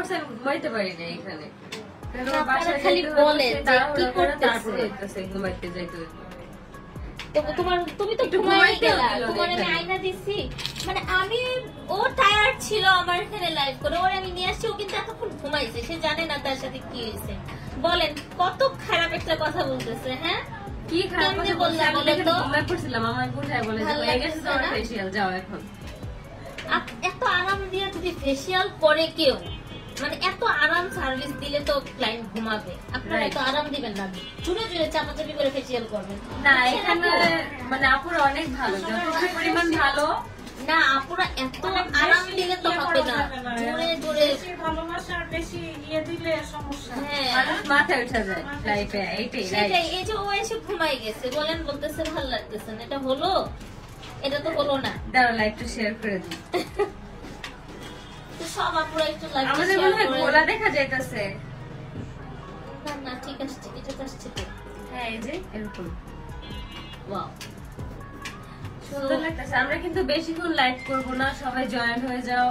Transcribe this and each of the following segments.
করছেন ঘুমাইতে পারি না এখানে, খালি বলে যে কি করতেছে ঘুমাইতে যাইতে। তুমি তো ঘুমাই গেলা, তোমার আমি আয়না দিছি, মানে আমি ও টায়ার্ড ছিল আমার এখানে লাইভ করে, ওর আমি নিয়ে আসছি, ও কিন্তু এতক্ষণ ঘুমাইছে, সে জানে না তার সাথে কি হয়েছে। বলেন কত খারাপ একটা কথা বলতেছে। হ্যাঁ কি খারাপ কথা বললাম? বলে তো ঘুমাই পড়ছিলাম, আমার বোঝায় বলে যে হয়ে গেছে তোমার ফেশিয়াল, যাও এখন। এত আরাম দিয়ে যদি ফেশিয়াল করে কেউ, মানে এত আরাম সার্ভিস দিলে তো ক্লায়েন্ট ঘুমাবে। আপনারা এত আরাম দিবেন না, জুড়ে জুড়ে চাপাচাপি করে ফেসিয়াল করবেন না। এখানে মানে আপুরা অনেক ভালো, যথেষ্ট পরিমাণ ভালো না। আপুরা এত আরাম দিলে তো হবে না, জুড়ে জুড়ে ভালোবাসার বেশি ইয়ে দিলে সমস্যা। হ্যাঁ মানুষ মাথায় উঠে যায় লাইফে, এইটাই সেটাই। এই যে ও এসে ঘুমাই গেছে, বলেন বলতেছে ভালো লাগতেছে না, এটা হলো? এটা তো হলো না। দাঁড়া লাইভটা শেয়ার করে দিই। সব আপুরা একটু লাইক আমাদের মনে হয় গোলা দেখা যাইতেছে। না না ঠিক আছে, ঠিক আছে আসছে তো। হ্যাঁ এই যে এরকম ওয়াও সুন্দর লাগতেছে। আমরা কিন্তু বেশিক্ষণ লাইভ করব না, সবাই জয়েন হয়ে যাও।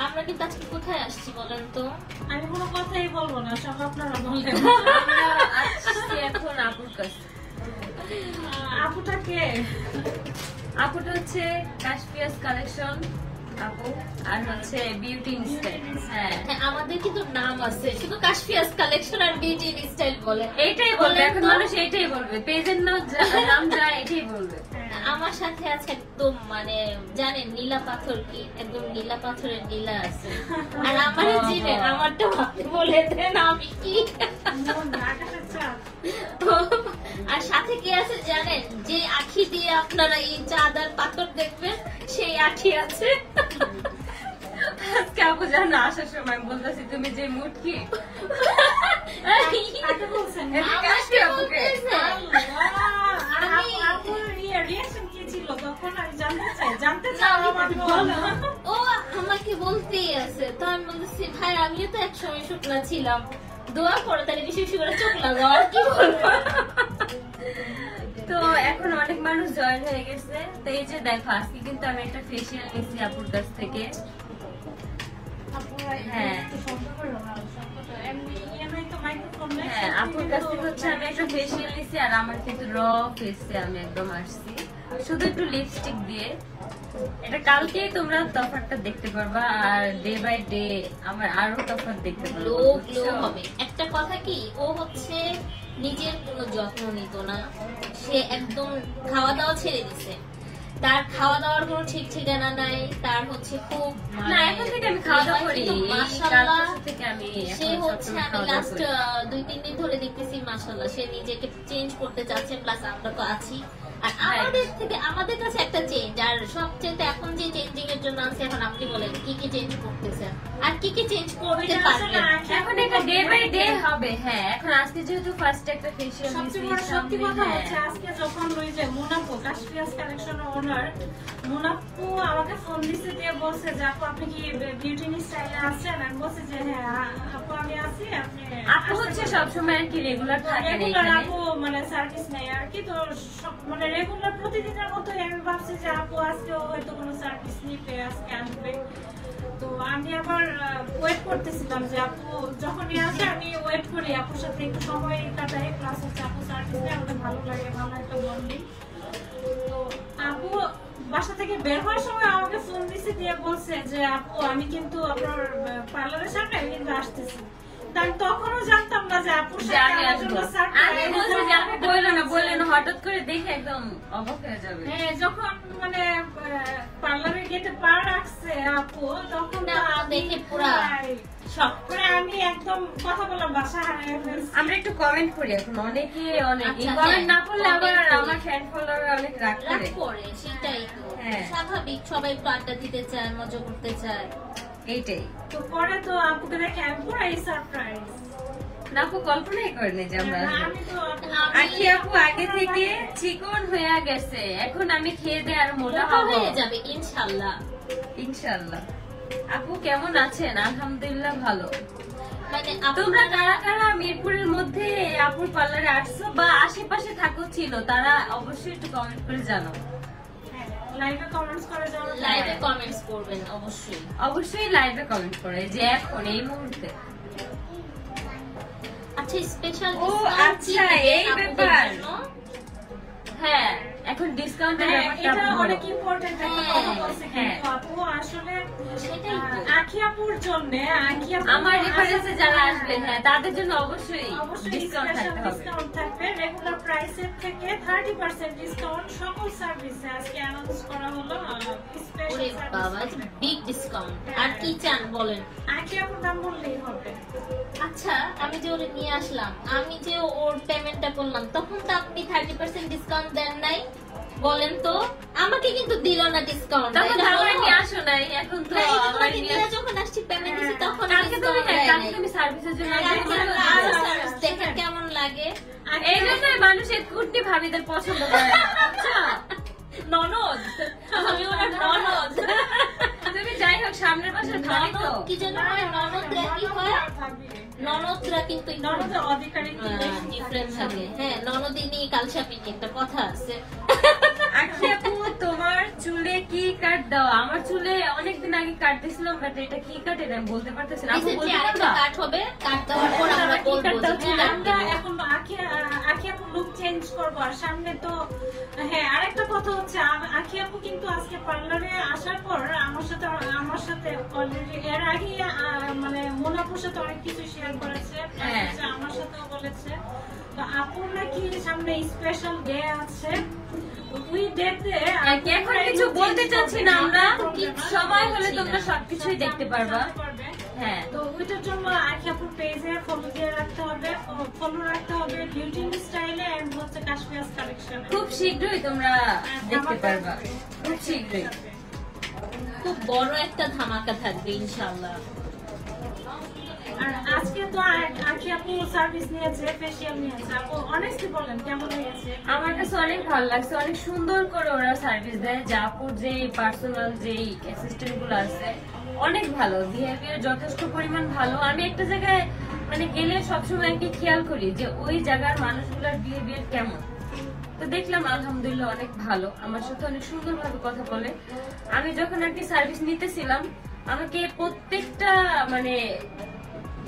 আমরা কিন্তু আজকে কোথায় আসছি বলেন তো? আমি কোনো কথাই বলবো না, সব আপনারা বললেন। আমরা আসছি এখন আপুর কাছে। আপুটা কে? আপুটা হচ্ছে কাশপিয়াস কালেকশন আপু, আর হচ্ছে বিউটি স্টাইল। হ্যাঁ আমাদের কিন্তু নাম আছে, শুধু কাশপিয়াস কালেকশন আর বিউটি স্টাইল বলে। এইটাই বলবে এখন মানুষ, এইটাই বলবে, পেজের নাম যা এটাই বলবে। আমার সাথে আছে একদম, মানে জানেন নীলা পাথর কি, একদম নীলা পাথরের নীলা আছে। আর আমার জিনে আমারটা আপনি বলে দেন আমি কি। আর সাথে কি আছে জানেন, যে আখি দিয়ে আপনারা এই চাঁদ আর পাথর দেখবেন সেই আখি আছে। আজকে আপু জানো আসার সময় বলতেছি তুমি যে মুড কি কাকে বলছেন? কাশপি আপুকে। আপুর রিঅ্যাকশন কি ছিল তখন আমি জানতে চাই আমাকে বলো। ও আমাকে বলতেই আছে, তো আমি বলতেছি ভাই আমিও তো এক সময় শুকনা ছিলাম, দোয়া করো তাহলে বেশি বেশি করে চোখ লাগাও, আর কি বলবো। তো এখন অনেক মানুষ জয়েন হয়ে গেছে। তো এই যে দেখো আজকে কিন্তু আমি একটা ফেসিয়াল নিয়েছি আপুর কাছ থেকে। হ্যাঁ হ্যাঁ আপুর কাছ থেকে হচ্ছে আমি একটা ফেসিয়াল নিয়েছি, আর আমার কিন্তু র ফেসে আমি একদম আসছি শুধু একটু লিপস্টিক দিয়ে। এটা কালকেই তোমরা তফাৎটা দেখতে পারবা, আর ডে বাই ডে আমার আরো তফাৎ দেখতে পারবা। গ্লো গ্লো হবে। একটা কথা কি, ও হচ্ছে নিজের কোনো যত্ন নিত না, সে একদম খাওয়া দাওয়া ছেড়ে দিছে, তার খাওয়া দাওয়ার কোনো ঠিক ঠিকানা নাই, তার হচ্ছে খুব না এখন থেকে আমি খাওয়া দাওয়া করি, মাশাআল্লাহ থেকে আমি সে হচ্ছে, আমি লাস্ট 2-3 দিন ধরে দেখতেছি মাশাআল্লাহ সে নিজেকে চেঞ্জ করতে চাচ্ছে, প্লাস আমরা তো আছি। আর আমাদের কাছে একটা চেঞ্জ, আর সবচেয়ে এখন যে চেঞ্জিং এর জন্য আছে, এখন আপনি বলেন কি কি চেঞ্জ করতেছেন আর কি কি চেঞ্জ করতে পারবেন? এখন এটা ডে বাই ডে হবে। হ্যাঁ এখন আজকে যেহেতু ফার্স্ট একটা ফেশিয়াল সবচেয়ে বড় সত্যি কথা হচ্ছে আজকে যখন ওই যে মুনাফু কাশপিয়াস কালেকশনের ওনার মুনাফু আমাকে ফোন দিতে দিয়ে বলছে যে আপু আপনি কি বিউটি স্টাইলে আছেন, আমি বলছি যে হ্যাঁ আপু আমি আছি। আপু হচ্ছে সবসময় আর কি রেগুলার থাকে রেগুলার আপু মানে সার্ভিস নেই আর কি, তো মানে রেগুলার প্রতিদিনের মতোই আমি ভাবছি যে আপু আজকে হয়তো কোনো সার্ভিস নিবে, আজকে আসবে। তো আমি আবার ওয়েট করতেছিলাম যে আপু যখনই আসে আমি ওয়েট করি, আপুর সাথে একটু সময় কাটাই, প্লাস হচ্ছে আপু সার্ভিস দেয়, আমাদের ভালো লাগে, ভালো একটা বন্ডিং। তো আপু বাসা থেকে বের হওয়ার সময় আমাকে ফোন দিছে দিয়ে বলছে যে আপু আমি কিন্তু আপনার পার্লারের সামনে আমি কিন্তু আসতেছি। তখনও জানতাম না যে আপুর সাথে হঠাৎ করে দেখে একদম অবাক হয়ে যাবে। হ্যাঁ যখন মানে পার্লারের গেটে পা রাখছে আপু, তখন দেখে পুরা সবপরে আমি একদম কথা বলার ভাষা হারিয়ে ফেলছি। আমরা একটু কমেন্ট করি এখন, অনেকে অনেক কমেন্ট না করলে আবার আমার ফ্যান ফলোয়ার অনেক রাগ করে, সেটাই তো স্বাভাবিক, সবাই একটু আড্ডা দিতে চায়, মজা করতে চায়, এইটাই। তো পরে তো আপুকে দেখে আমি পুরাই সারপ্রাইজ। না আপু কল্পনাই করেনি যে আমরা আখি আপু আগে থেকে চিকন হয়ে গেছে, এখন আমি খেয়ে দিয়ে আর মোটা হয়ে যাবে ইনশাআল্লাহ। ইনশাআল্লাহ। আপু কেমন আছেন? আলহামদুলিল্লাহ ভালো। মানে তোমরা কারা কারা মিরপুরের মধ্যে আপুর পার্লারে আসছো বা আশেপাশে থাকো ছিল, তারা অবশ্যই একটু কমেন্ট করে জানাও। লাইভে কমেন্টস করে যাবেন। লাইভে কমেন্টস করবেন অবশ্যই। অবশ্যই লাইভে কমেন্ট করে যে এখন এই মুহূর্তে। আচ্ছা স্পেশাল ও আচ্ছা এই ব্যাপার। হ্যাঁ এখন ডিসকাউন্টের হ্যাঁ, ব্যাপারটা এটা বলো। অনেক ইম্পর্টেন্ট একটা কথা বলছে হ্যাঁ। কিন্তু আপু আসলে সেটাই তো। আখি আপুর জন্য আখি আপু আমার রেফারেন্সে যারা আসবে হ্যাঁ তাদের জন্য অবশ্যই অবশ্যই ডিসকাউন্ট স্পেশাল থাকতে হবে। ডিসকাউন্ট থাকবে। রেগুলার প্রাইসের থেকে 30% ডিসকাউন্ট সকল সার্ভিসে আজকে অ্যানাউন্স করা হলো। স্পেশাল ওরে বাবা সার্ভিস বিগ ডিসকাউন্ট। আর কি চান বলেন? আখি আপুর নাম বললেই হবে। আচ্ছা আমি যে ওরে নিয়ে আসলাম, আমি যে ওর পেমেন্টটা করলাম, তখন তো আপনি 30% ডিসকাউন্ট দেন নাই? বলেন তো, আমাকে কিন্তু দিল না ডিসকাউন্ট। তখন আমার নিয়ে আসো নাই, এখন তো আমার নিয়ে আসো। যখন আসছি পেমেন্ট দিছি তখন কালকে তুমি হ্যাঁ, কালকে তুমি সার্ভিসের জন্য দেখেন কেমন লাগে। এই জন্যই মানুষ এই কুটনি ভাবিদের পছন্দ করে আচ্ছা ননদ আমি ওনার ননদ। তুমি যাই হোক সামনের বছর ভাবি তো ননদ কি জন্য হয়? ননদরা কি হয়? ননদরা কিন্তু ননদের অধিকারী একটু বেশি ডিফারেন্ট থাকে। হ্যাঁ ননদিনী কালসাপিনী একটা কথা আছে। আখি আপু তোমার চুলে কি কাট দাও? আমার চুলে অনেকদিন আগে কাট দিছিলাম বাট এটা কি কাট এটা আমি বলতে পারতেছি না। আপু রিসেন্টলি বলতে আরেকটা পারবা? কাট হবে, কাট দেওয়ার পর আমরা কি বলবো কাট দাও? যে কি কাট আমরা দিবো। এখন আখি আপু লুক চেঞ্জ করবো আর সামনে তো হ্যাঁ আরেকটা কথা হচ্ছে আখি আপু কিন্তু আজকে পার্লারে আসার পর আমার সাথে অলরেডি এর আগে মানে মোনাপুর সাথে অনেক কিছু শেয়ার করেছে হ্যাঁ। আমার সাথেও বলেছে। তো আপুর নাকি সামনে স্পেশাল ডে আছে, ওই ডেতে এখন কিছু বলতে চাচ্ছি না আমরা, সময় হলে তোমরা সবকিছুই দেখতে পারবা। হ্যাঁ তো ওইটার জন্য আখি আপুর পেজে ফলো দিয়ে রাখতে হবে, ফলো রাখতে হবে বিউটি স্টাইলে এন্ড হচ্ছে কাশ্মীর কালেকশন। খুব শীঘ্রই তোমরা দেখতে পারবা, খুব শীঘ্রই। খুব বড় একটা ধামাকা থাকবে ইনশাআল্লাহ। আর আজকে তো আখি আপু সার্ভিস নিয়েছে, ফেশিয়াল নিয়েছে। আপু অনেস্টলি বলেন কেমন লেগেছে? আমার কাছে অনেক ভালো লাগছে, অনেক সুন্দর করে ওরা সার্ভিস দেয়। জাপুর যে পার্সোনাল যে অ্যাসিস্ট্যান্ট গুলো আছে অনেক ভালো, বিহেভিয়ার যথেষ্ট পরিমাণ ভালো। আমি একটা জায়গায় মানে গেলে সবসময় আর কি খেয়াল করি যে ওই জায়গার মানুষগুলোর বিহেভিয়ার কেমন। তো দেখলাম আলহামদুলিল্লাহ অনেক ভালো, আমার সাথে অনেক সুন্দর ভাবে কথা বলে। আমি যখন আর কি সার্ভিস নিতেছিলাম আমাকে প্রত্যেকটা মানে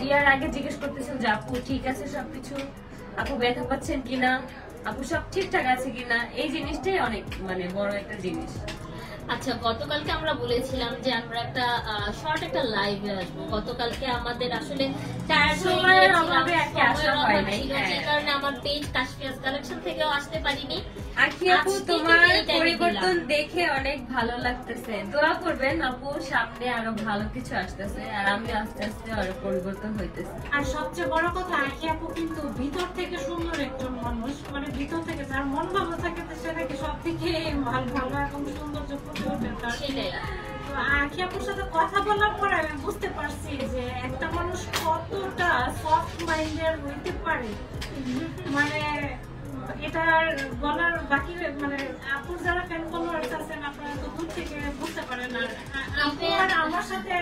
ইয়ার আগে জিজ্ঞেস করতেছিল যে আপু ঠিক আছে সবকিছু, আপু ব্যথা পাচ্ছেন কিনা, আপু সব ঠিকঠাক আছে কিনা। এই জিনিসটাই অনেক মানে বড় একটা জিনিস। আচ্ছা গতকালকে আমরা বলেছিলাম যে আমরা একটা শর্ট একটা লাইভে আসবো। গতকালকে আমাদের আসলে সময়ের অভাবে আর কি আসা হয় নাই, ছিল, হ্যাঁ। যে কারণে আমার পেজ কাশ্মীর কালেকশন থেকেও আসতে পারিনি। আখি আপু আজকে তোমার কিন্তু এই time এ পরিবর্তন দিলাম। দেখে অনেক ভালো লাগতেছে, দোয়া করবেন আপু, সামনে আরো ভালো কিছু আসতেছে আর আমি আস্তে আস্তে আরো পরিবর্তন হইতেছে। আর সবচেয়ে বড় কথা আখি আপু কিন্তু ভিতর থেকে সুন্দর একজন মানুষ, মানে ভিতর থেকে যার মন ভালো থাকে সে নাকি সব থেকে ভালো এবং সৌন্দর্য ফুটে ওঠে তার। সেটাই। তো আখি আপুর সাথে কথা বলার পরে আমি বুঝতে পারছি যে একটা মানুষ কতটা সফট মাইন্ডের হইতে পারে। মানে এটা বলার বাকি, মানে আপুর যারা ফ্যান ফলোয়ার্স আছেন আপনারা তো দূর থেকে বুঝতে পারেন না। আপু আর আমার সাথে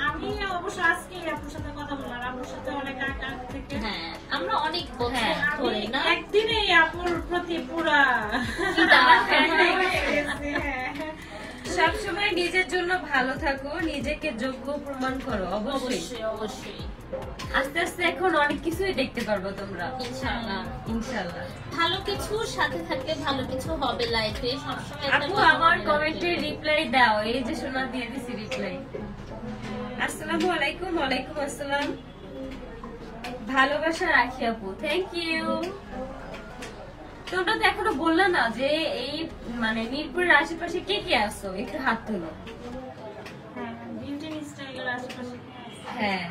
আমি অবশ্য আজকে আপুর সাথে কথা বলার, আপুর সাথে অনেক আগে থেকে হ্যাঁ আমরা অনেক বছর হ্যাঁ, আমি ধরে না একদিনেই আপুর প্রতি পুরা fan হয়ে গেছি, হ্যাঁ। সবসময় নিজের জন্য ভালো থাকো, নিজেকে যোগ্য প্রমাণ করো। অবশ্যই অবশ্যই অবশ্যই আস্তে আস্তে এখন অনেক কিছুই দেখতে পারবো তোমরা ইনশাআল্লাহ। ইনশাআল্লাহ। ভালো কিছু সাথে থাকলে ভালো কিছু হবে লাইফে। সবসময় একটা আপু কথা আমার মনে কমেন্টে রাখবেন। রিপ্লাই দাও, এই যে শোনা দিয়ে দিছি রিপ্লাই। আসসালামু আলাইকুম। ওয়ালাইকুম আসসালাম। ভালোবাসা রাখি আপু, থ্যাংক ইউ। তোমরা তো এখনো বললা না যে এই মানে মিরপুরের আশেপাশে কে কে আছো, একটু হাত তোলো। হ্যাঁ, বিউটি স্টাইলের আশেপাশে কে আছে? হ্যাঁ